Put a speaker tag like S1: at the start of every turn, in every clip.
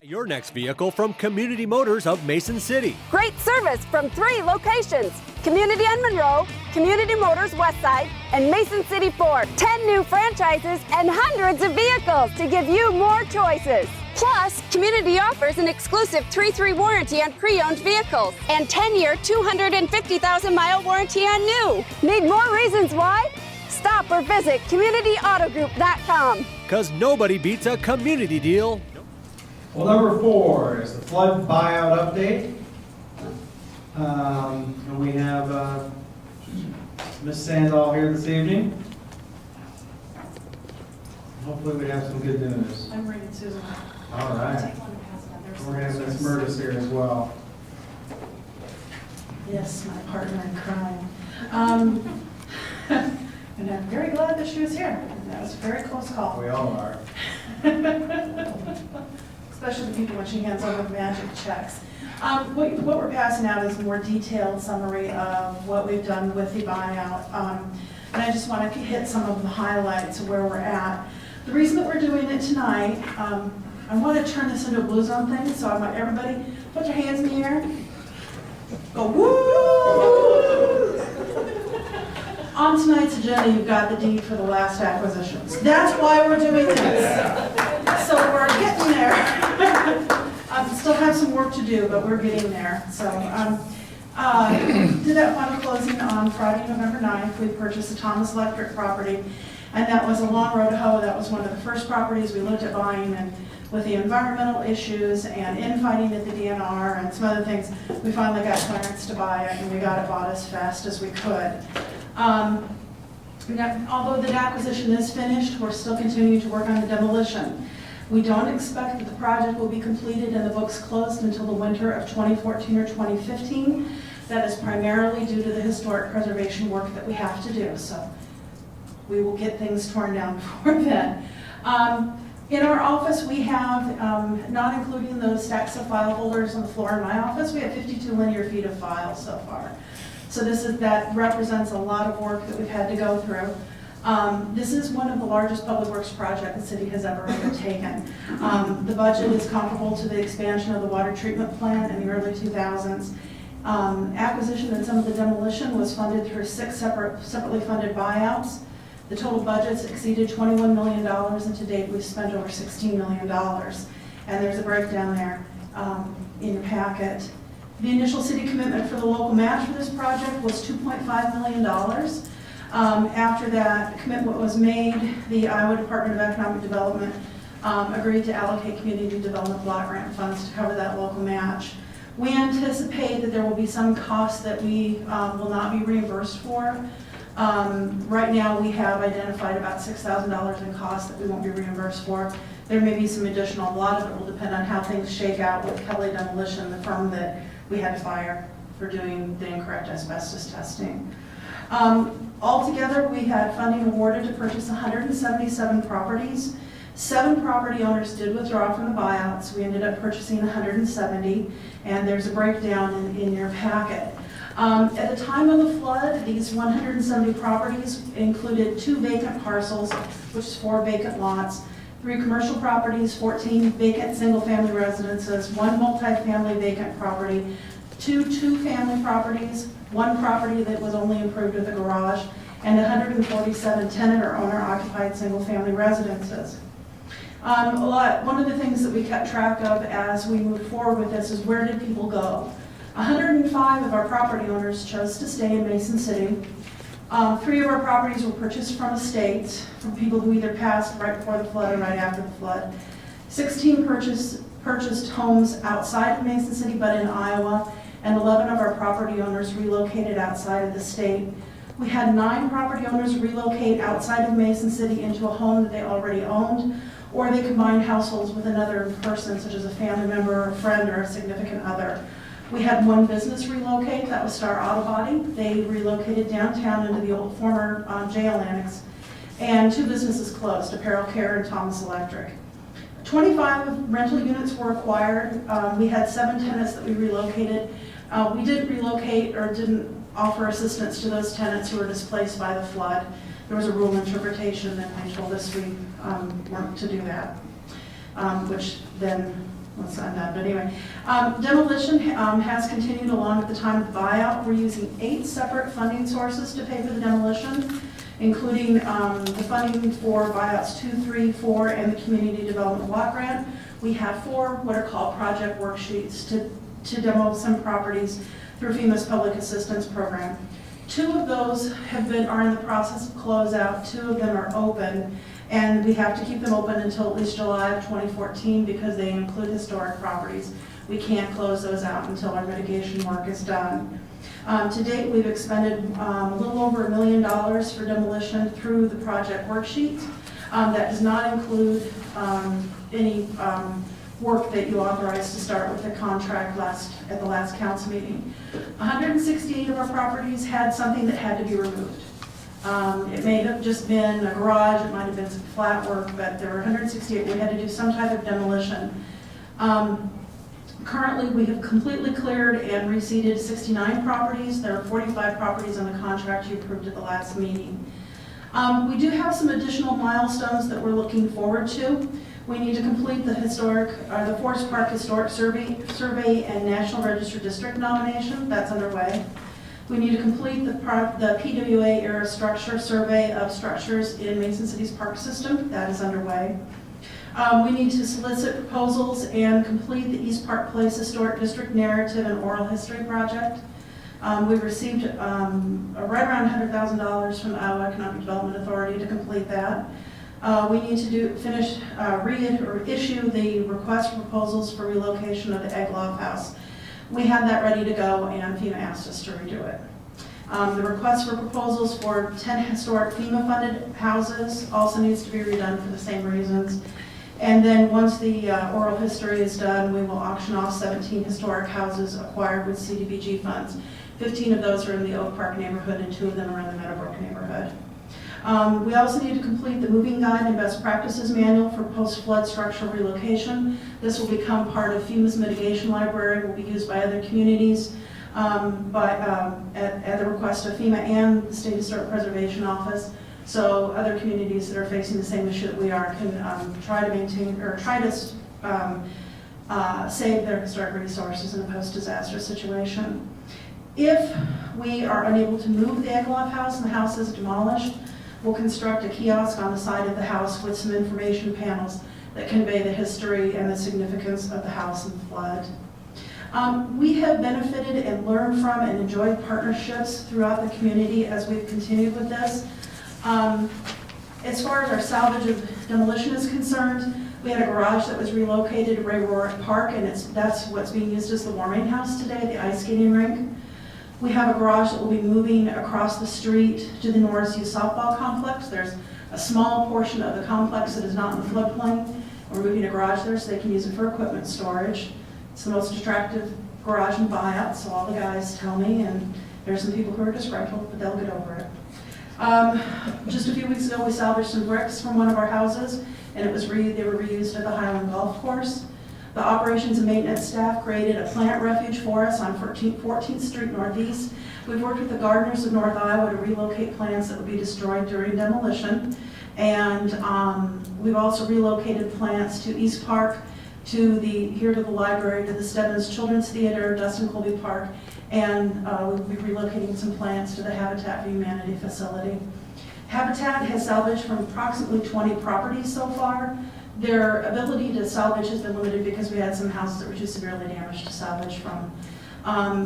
S1: Your next vehicle from Community Motors of Mason City.
S2: Great service from 3 locations: Community and Monroe, Community Motors Westside, and Mason City Ford. 10 new franchises and hundreds of vehicles to give you more choices. Plus, Community offers an exclusive 3-3 warranty on pre-owned vehicles and 10-year, 250,000-mile warranty on new. Need more reasons why? Stop or visit CommunityAutoGroup.com.
S1: Because nobody beats a community deal.
S3: Well, number 4 is the flood buyout update. And we have Ms. Sandoval here this evening. Hopefully we have some good news.
S4: I'm ready, Susan.
S3: All right. We're going to have Ms. Murtis here as well.
S4: Yes, my partner in crime. And I'm very glad that she was here. That was a very close call.
S3: We all are.
S4: Especially the people when she hands over magic checks. What we're passing out is a more detailed summary of what we've done with the buyout. And I just want to hit some of the highlights of where we're at. The reason that we're doing it tonight, I want to turn this into a Blue Zone thing, so I want everybody put your hands in the air. Go woo! On tonight's agenda, you've got the deed for the last acquisitions. That's why we're doing this. So we're getting there. Still have some work to do, but we're getting there. So did that final closing on Friday, November 9th. We purchased the Thomas Electric property, and that was a long road to hoe. That was one of the first properties we looked at buying, and with the environmental issues and infighting at the DNR and some other things, we finally got clearance to buy it, and we got it bought as fast as we could. Although the acquisition is finished, we're still continuing to work on the demolition. We don't expect that the project will be completed and the books closed until the winter of 2014 or 2015. That is primarily due to the historic preservation work that we have to do. So we will get things torn down before then. In our office, we have, not including those stacks of file folders on the floor in my office, we have 52 linear feet of files so far. So that represents a lot of work that we've had to go through. This is one of the largest public works projects the city has ever undertaken. The budget is comparable to the expansion of the water treatment plant in the early 2000s. Acquisition and some of the demolition was funded through 6 separately funded buyouts. The total budgets exceeded $21 million, and to date we've spent over $16 million. And there's a breakdown there in your packet. The initial city commitment for the local match for this project was $2.5 million. After that commitment was made, the Iowa Department of Economic Development agreed to allocate community development block grant funds to cover that local match. We anticipate that there will be some costs that we will not be reimbursed for. Right now we have identified about $6,000 in costs that we won't be reimbursed for. There may be some additional. A lot of it will depend on how things shake out with Kelly Demolition, the firm that we had to fire for doing the incorrect asbestos testing. Altogether, we had funding awarded to purchase 177 properties. 7 property owners did withdraw from the buyouts. We ended up purchasing 170, and there's a breakdown in your packet. At the time of the flood, these 170 properties included 2 vacant parcels, which is 4 vacant lots, 3 commercial properties, 14 vacant single-family residences, 1 multi-family vacant property, 2 two-family properties, 1 property that was only improved with a garage, and 147 tenant or owner-occupied single-family residences. One of the things that we kept track of as we moved forward with this is where did people go? 105 of our property owners chose to stay in Mason City. 3 of our properties were purchased from estates, from people who either passed right before the flood or right after the flood. 16 purchased homes outside of Mason City but in Iowa, and 11 of our property owners relocated outside of the state. We had 9 property owners relocate outside of Mason City into a home that they already owned, or they combined households with another person, such as a family member, or a friend, or a significant other. We had 1 business relocate, that was Star Auto Body. They relocated downtown into the old former jail annex. And 2 businesses closed, Apparel Care and Thomas Electric. 25 rental units were acquired. We had 7 tenants that we relocated. We didn't relocate or didn't offer assistance to those tenants who were displaced by the flood. there was a rule interpretation, and they told us we weren't to do that, which then, let's sign that, but anyway. Demolition has continued along at the time of the buyout. We're using 8 separate funding sources to pay for the demolition, including the funding for buyouts 2, 3, 4, and the Community Development Block Grant. We have 4 what are called project worksheets to demo some properties through FEMA's Public Assistance Program. 2 of those are in the process of closeout, 2 of them are open, and we have to keep them open until at least July of 2014 because they include historic properties. We can't close those out until our mitigation work is done. To date, we've expended a little over $1 million for demolition through the project worksheet. That does not include any work that you authorized to start with the contract at the last council meeting. 168 of our properties had something that had to be removed. It may have just been a garage, it might have been some flat work, but there were 168. We had to do some type of demolition. Currently, we have completely cleared and reseeded 69 properties. There are 45 properties on the contract you approved at the last meeting. We do have some additional milestones that we're looking forward to. We need to complete the Forest Park Historic Survey and National Register District nomination. That's underway. We need to complete the PWA era structure survey of structures in Mason City's park system. That is underway. We need to solicit proposals and complete the East Park Place Historic District Narrative and Oral History Project. We've received right around $100,000 from the Iowa Economic Development Authority to complete that. We need to issue the request for proposals for relocation of the Egg Loft House. We had that ready to go, and FEMA asked us to redo it. The request for proposals for 10 historic FEMA-funded houses also needs to be redone for the same reasons. And then once the oral history is done, we will auction off 17 historic houses acquired with CDBG funds. 15 of those are in the Oak Park neighborhood, and 2 of them are in the Meadowbrook neighborhood. We also need to complete the moving guide and best practices manual for post-flood structural relocation. This will become part of FEMA's mitigation library, will be used by other communities at the request of FEMA and the State Historic Preservation Office. So other communities that are facing the same issue that we are can try to save their historic resources in a post-disaster situation. If we are unable to move the Egg Loft House and the house is demolished, we'll construct a kiosk on the side of the house with some information panels that convey the history and the significance of the house and the flood. We have benefited and learned from and enjoyed partnerships throughout the community as we've continued with this. As far as our salvage of demolition is concerned, we had a garage that was relocated to Ray Rorick Park, and that's what's being used as the warming house today, the ice skating rink. We have a garage that will be moving across the street to the Norris Youth Softball Complex. There's a small portion of the complex that is not in the floodplain. We're moving a garage there so they can use it for equipment storage. It's the most attractive garage in buyout, so all the guys tell me, and there's some people who are disgruntled, but they'll get over it. Just a few weeks ago, we salvaged some bricks from one of our houses, and they were reused at the Highland Golf Course. The operations and maintenance staff created a plant refuge for us on 14th Street Northeast. We've worked with the gardeners of North Iowa to relocate plants that would be destroyed during demolition. And we've also relocated plants to East Park, here to the library, to the Stebbins Children's Theater, Dustin Colby Park, and we'll be relocating some plants to the Habitat for Humanity facility. Habitat has salvaged from approximately 20 properties so far. Their ability to salvage has been limited because we had some houses that were too severely damaged to salvage from.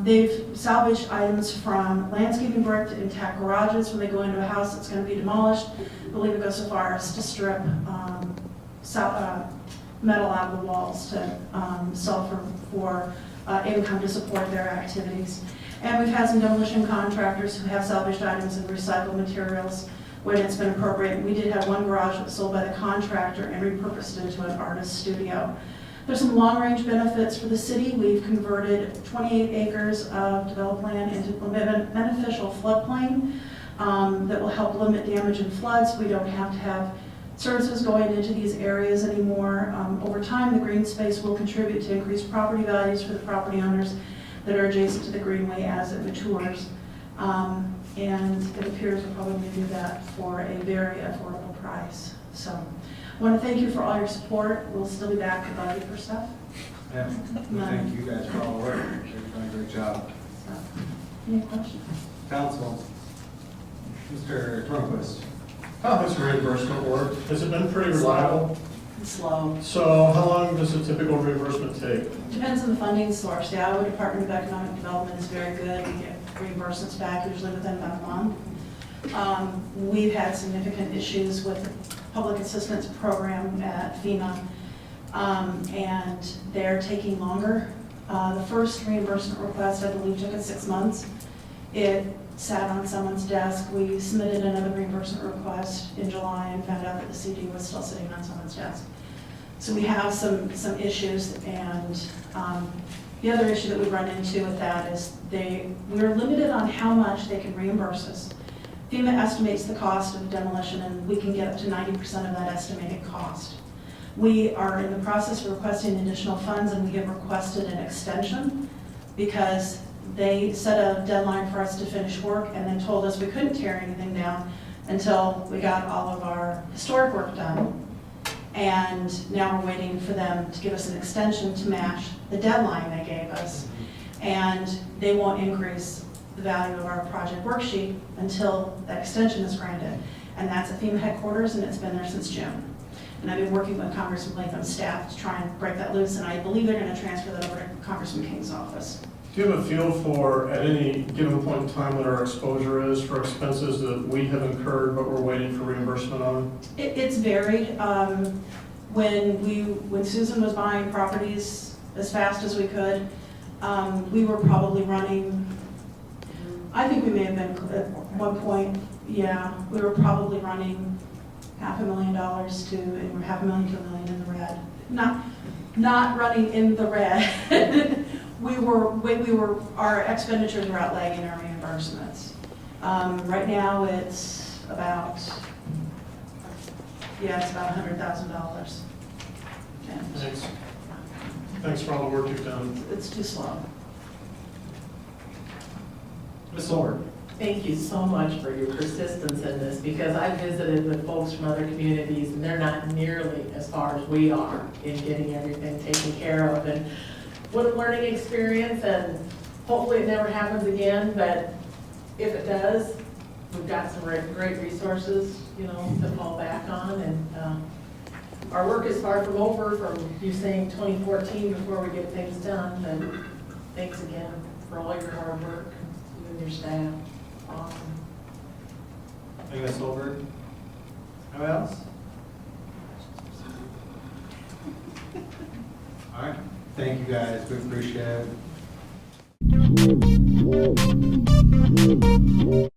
S4: They've salvaged items from landscaping brick to intact garages. When they go into a house that's going to be demolished, I believe it goes so far as to strip metal out of the walls to sell for income to support their activities. And we've had some demolition contractors who have salvaged items and recycled materials when it's been appropriate. We did have one garage that was sold by the contractor and repurposed it into an artist studio. There's some long-range benefits for the city. We've converted 28 acres of developed land into a beneficial floodplain that will help limit damage and floods. We don't have to have services going into these areas anymore. Over time, the green space will contribute to increased property values for the property owners that are adjacent to the greenway as it matures. And it appears we're probably going to do that for a very affordable price. So I want to thank you for all your support. We'll still be back to budget for stuff.
S3: Yeah, thank you guys for all the work. You're doing a great job.
S4: So, any questions?
S3: Council, Mr. Tornquist.
S5: How has reimbursement worked? Has it been pretty reliable?
S4: It's slow.
S5: So how long does a typical reimbursement take?
S4: Depends on the funding source. The Iowa Department of Economic Development is very good. We get reimbursements back usually within about a month. We've had significant issues with the public assistance program at FEMA, and they're taking longer. The first reimbursement request, I believe, took us 6 months. It sat on someone's desk. We submitted another reimbursement request in July and found out that the CD was still sitting on someone's desk. So we have some issues, and the other issue that we run into with that is we're limited on how much they can reimburse us. FEMA estimates the cost of demolition, and we can get up to 90% of that estimated cost. We are in the process of requesting additional funds, and we have requested an extension because they set a deadline for us to finish work and then told us we couldn't tear anything down until we got all of our historic work done. And now we're waiting for them to give us an extension to match the deadline they gave us. And they won't increase the value of our project worksheet until that extension is granted. And that's at FEMA headquarters, and it's been there since June. And I've been working with Congressman Latham's staff to try and break that loose, and I believe they're going to transfer that over to Congressman King's office.
S5: Do you have a feel for, at any given point in time, what our exposure is for expenses that we have incurred but we're waiting for reimbursement on?
S4: It's varied. When Susan was buying properties as fast as we could, we were probably running, I think we may have been at one point, yeah, we were probably running $500,000 to $500,000 to $1 million in the red. Not running in the red. Our expenditures were outlagging our reimbursements. Right now it's about $100,000.
S5: Thanks. Thanks for all the work you've done.
S4: It's too slow.
S3: Ms. Lord.
S6: Thank you so much for your persistence in this, because I visited with folks from other communities and they're not nearly as far as we are in getting everything taken care of. And what a learning experience, and hopefully it never happens again, but if it does, we've got some great resources, to fall back on. And our work is far from over, from you saying 2014 before we get things done. And thanks again for all your hard work, you and your staff. Awesome.
S3: Thank you, Ms. Holberg. Anyone else? All right. Thank you, guys. We appreciate it.